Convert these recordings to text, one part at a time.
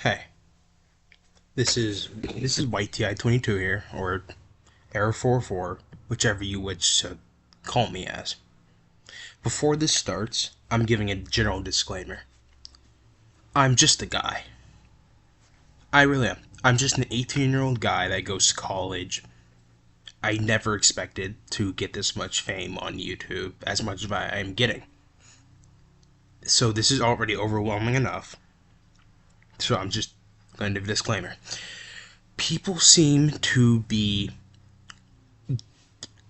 Hey, this is YTI22 here, or Error44, whichever you wish to call me as. Before this starts, I'm giving a general disclaimer. I'm just a guy. I really am. I'm just an 18-year-old guy that goes to college. I never expected to get this much fame on YouTube, as much as I am getting. So this is already overwhelming enough. So I'm just going to give a disclaimer. People seem to be...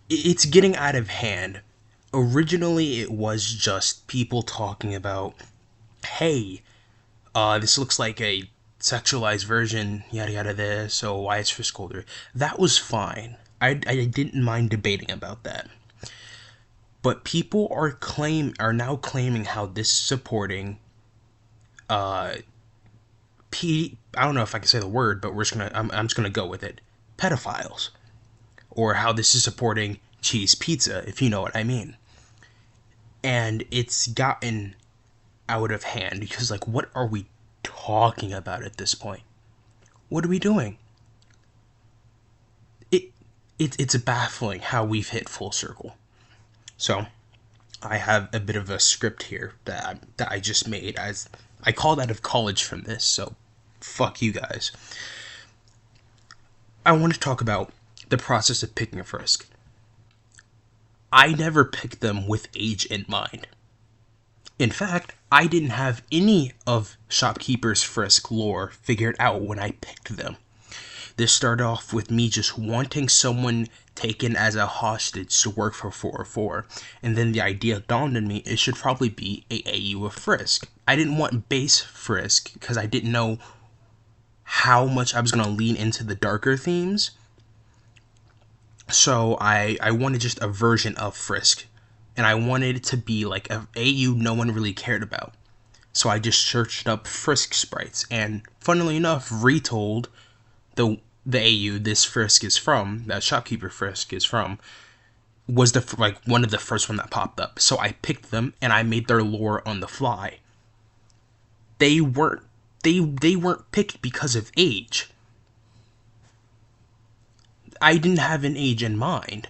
It's getting out of hand. Originally, it was just people talking about, hey, this looks like a sexualized version, yada yada this, so why is frisk older? That was fine. I didn't mind debating about that. But people are now claiming how this is supporting I don't know if I can say the word, but I'm just gonna go with it. Pedophiles. Or how this is supporting cheese pizza, if you know what I mean. And it's gotten out of hand because, like, what are we talking about at this point? What are we doing? It's baffling how we've hit full circle. So, I have a bit of a script here that I just made. As I called out of college from this, so fuck you guys. I want to talk about the process of picking a frisk. I never picked them with age in mind. In fact, I didn't have any of Shopkeeper's frisk lore figured out when I picked them. This started off with me just wanting someone taken as a hostage to work for 404, and then the idea dawned on me it should probably be a AU of frisk. I didn't want base frisk because I didn't know how much I was going to lean into the darker themes. So I wanted just a version of frisk, and I wanted it to be like an AU no one really cared about. So I just searched up frisk sprites, and funnily enough, retold the AU this frisk is from, that Shopkeeper frisk is from, was one of the first one that popped up. So I picked them and I made their lore on the fly. They weren't picked because of age. I didn't have an age in mind.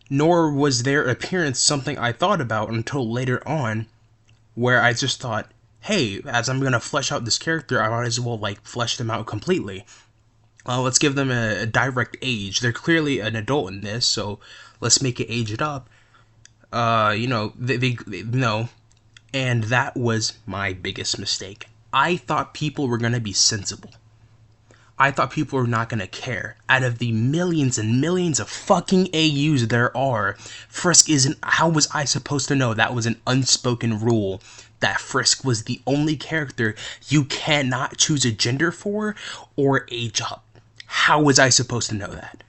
Nor was their appearance something I thought about until later on, where I just thought, hey, as I'm going to flesh out this character, I might as well, flesh them out completely. Let's give them a direct age. They're clearly an adult in this, so let's make it aged up. They no. And that was my biggest mistake. I thought people were going to be sensible. I thought people were not going to care. Out of the millions and millions of fucking AUs there are, Frisk isn't... How was I supposed to know that was an unspoken rule? That Frisk was the only character you cannot choose a gender for or age up. How was I supposed to know that?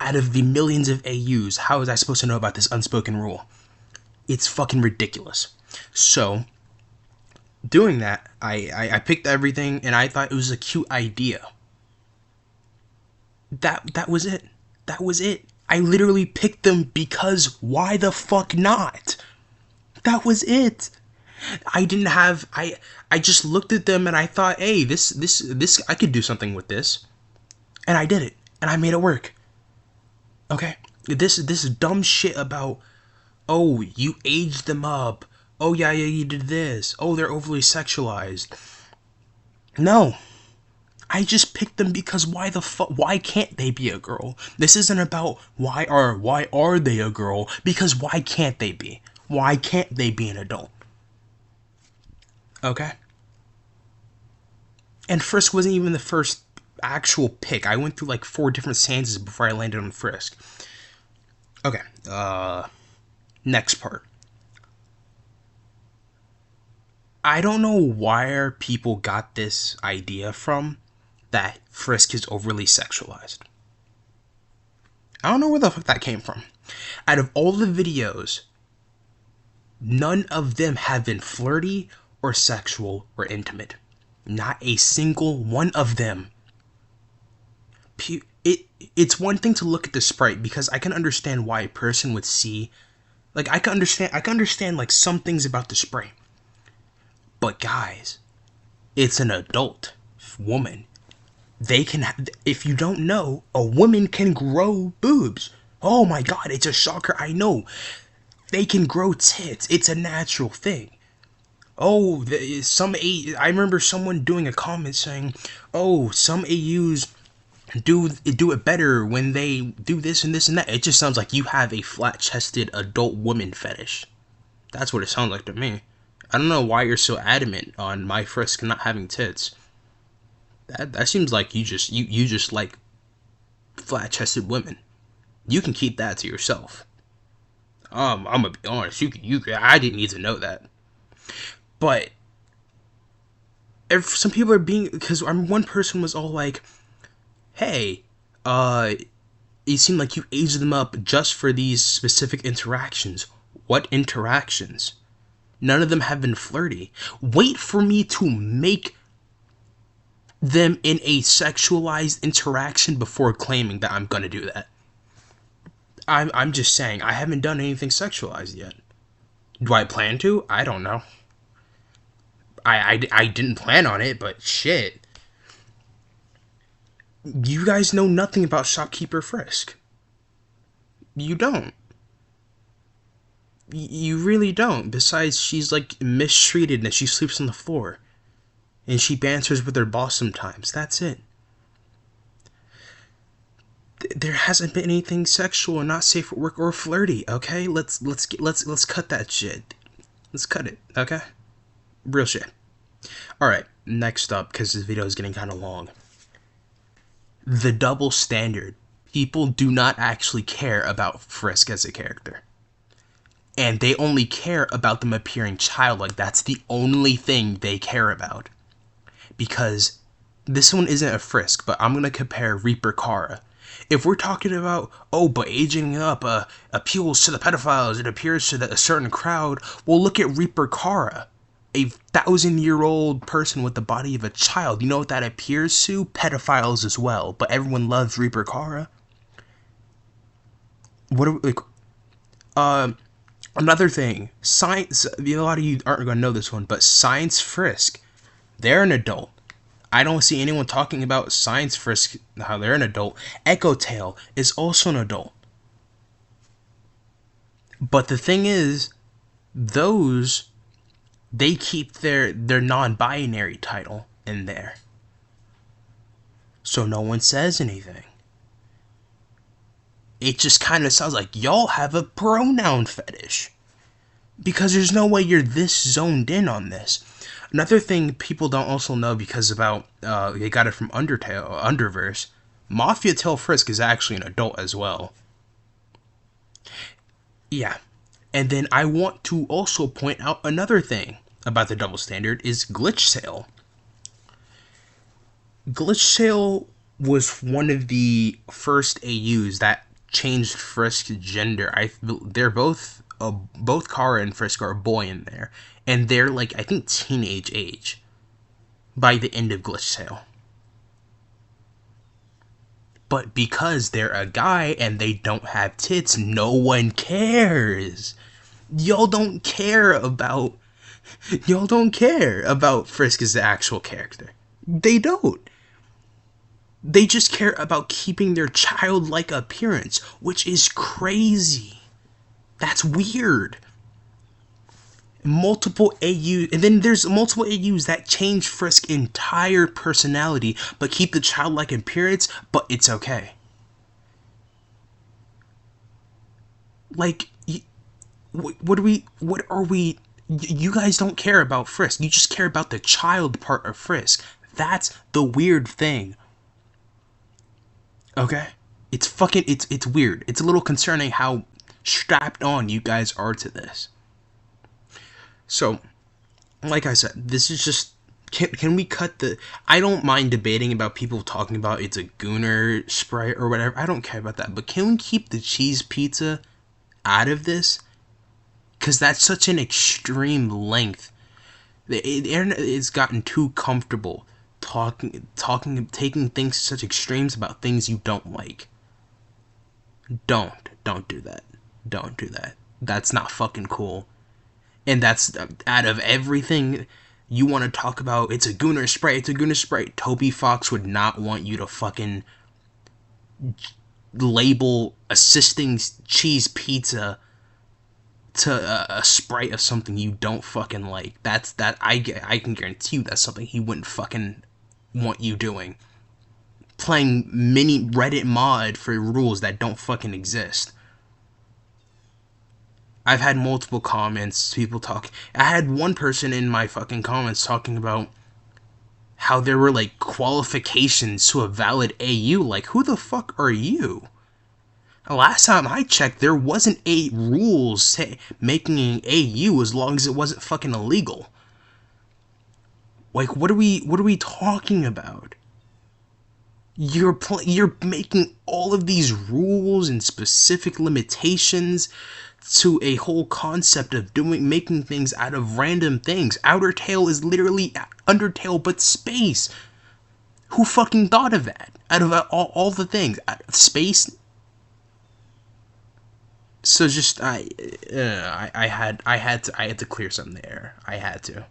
Out of the millions of AUs, how was I supposed to know about this unspoken rule? It's fucking ridiculous. So, doing that, I picked everything, and I thought it was a cute idea. That was it. That was it. I literally picked them because why the fuck not? That was it. I didn't have... I just looked at them and I thought, hey, this I could do something with this. And I did it. And I made it work. Okay? This dumb shit about, oh, you aged them up. Oh, yeah, you did this. Oh, they're overly sexualized. No. I just picked them because why can't they be a girl? This isn't about why are they a girl? Because why can't they be? Why can't they be an adult? Okay? And Frisk wasn't even the first actual pick. I went through 4 different stanzas before I landed on Frisk. Okay, next part. I don't know where people got this idea from that Frisk is overly sexualized. I don't know where the fuck that came from. Out of all the videos, none of them have been flirty or sexual or intimate. Not a single one of them. It's one thing to look at the sprite because I can understand why a person would see, I can understand some things about the sprite. But guys, It's an adult woman. They can, if you don't know, a woman can grow boobs. Oh my god, it's a shocker, I know. They can grow tits. It's a natural thing. Oh, I remember someone doing a comment saying, "Oh, some AUs do it better when they do this and this and that." It just sounds like you have a flat-chested adult woman fetish. That's what it sounds like to me. I don't know why you're so adamant on my frisk not having tits. That seems like you just like flat-chested women. You can keep that to yourself. I'm gonna be honest. I didn't need to know that. But if some people are being, because one person was all like, "Hey, it seemed like you aged them up just for these specific interactions." What interactions? None of them have been flirty. Wait for me to make them in a sexualized interaction before claiming that I'm gonna do that. I'm just saying, I haven't done anything sexualized yet. Do I plan to? I don't know. I didn't plan on it, but shit. You guys know nothing about Shopkeeper Frisk. You don't. You really don't. Besides, she's like mistreated and she sleeps on the floor. And she banters with her boss sometimes. That's it. There hasn't been anything sexual or not safe for work or flirty, okay? Let's cut that shit. Let's cut it, okay? Real shit. Alright, next up, because this video is getting kind of long. The double standard. People do not actually care about Frisk as a character. And they only care about them appearing childlike. That's the only thing they care about. Because this one isn't a Frisk, but I'm going to compare Reaper Kara. If we're talking about, oh, but aging up appeals to the pedophiles, it appears to a certain crowd, well, look at Reaper Kara. A 1,000-year-old person with the body of a child. You know what that appears to? Pedophiles as well. But everyone loves Reaper Kara. What are we, like, another thing. Science, a lot of you aren't going to know this one, but Science Frisk, they're an adult. I don't see anyone talking about Science Frisk, how they're an adult. Echo Tail is also an adult. But the thing is, they keep their non-binary title in there. So no one says anything. It just kind of sounds like y'all have a pronoun fetish. Because there's no way you're this zoned in on this. Another thing people don't also know because about, they got it from Underverse, Mafia Tail Frisk is actually an adult as well. Yeah. And then I want to also point out another thing about the double standard is Glitch Tail. Glitch Tail was one of the first AUs that changed Frisk's gender. They're both Kara and Frisk are a boy in there, and they're like, I think, teenage age by the end of Glitch Tail. But because they're a guy and they don't have tits, no one cares. Y'all don't care about Frisk as the actual character. They don't. They just care about keeping their childlike appearance, which is crazy. That's weird. Multiple AUs, and then there's multiple AUs that change Frisk's entire personality, but keep the childlike appearance, but it's okay. Like, what are we, you guys don't care about Frisk, you just care about the child part of Frisk. That's the weird thing. Okay? It's weird. It's a little concerning how strapped on you guys are to this. So, like I said, this is just, can we cut the, I don't mind debating about people talking about it's a gooner sprite or whatever, I don't care about that, but can we keep the cheese pizza out of this? Because that's such an extreme length. The internet has gotten too comfortable taking things to such extremes about things you don't like. Don't do that. Don't do that. That's not fucking cool. And that's, out of everything, You want to talk about it's a goon or sprite, it's a goon or sprite. Toby Fox would not want you to fucking label assisting cheese pizza to a sprite of something you don't fucking like. I can guarantee you that's something he wouldn't fucking want you doing. Playing mini Reddit mod for rules that don't fucking exist. I've had multiple comments, people talk. I had one person in my fucking comments talking about how there were like qualifications to a valid AU. Like, who the fuck are you? Last time I checked, there wasn't a rules making an AU as long as it wasn't fucking illegal. Like, what are we talking about? You're making all of these rules and specific limitations to a whole concept of making things out of random things. Outer Tail is literally Undertale but space. Who fucking thought of that? Out of all the things, space. So just I had to clear something there. I had to.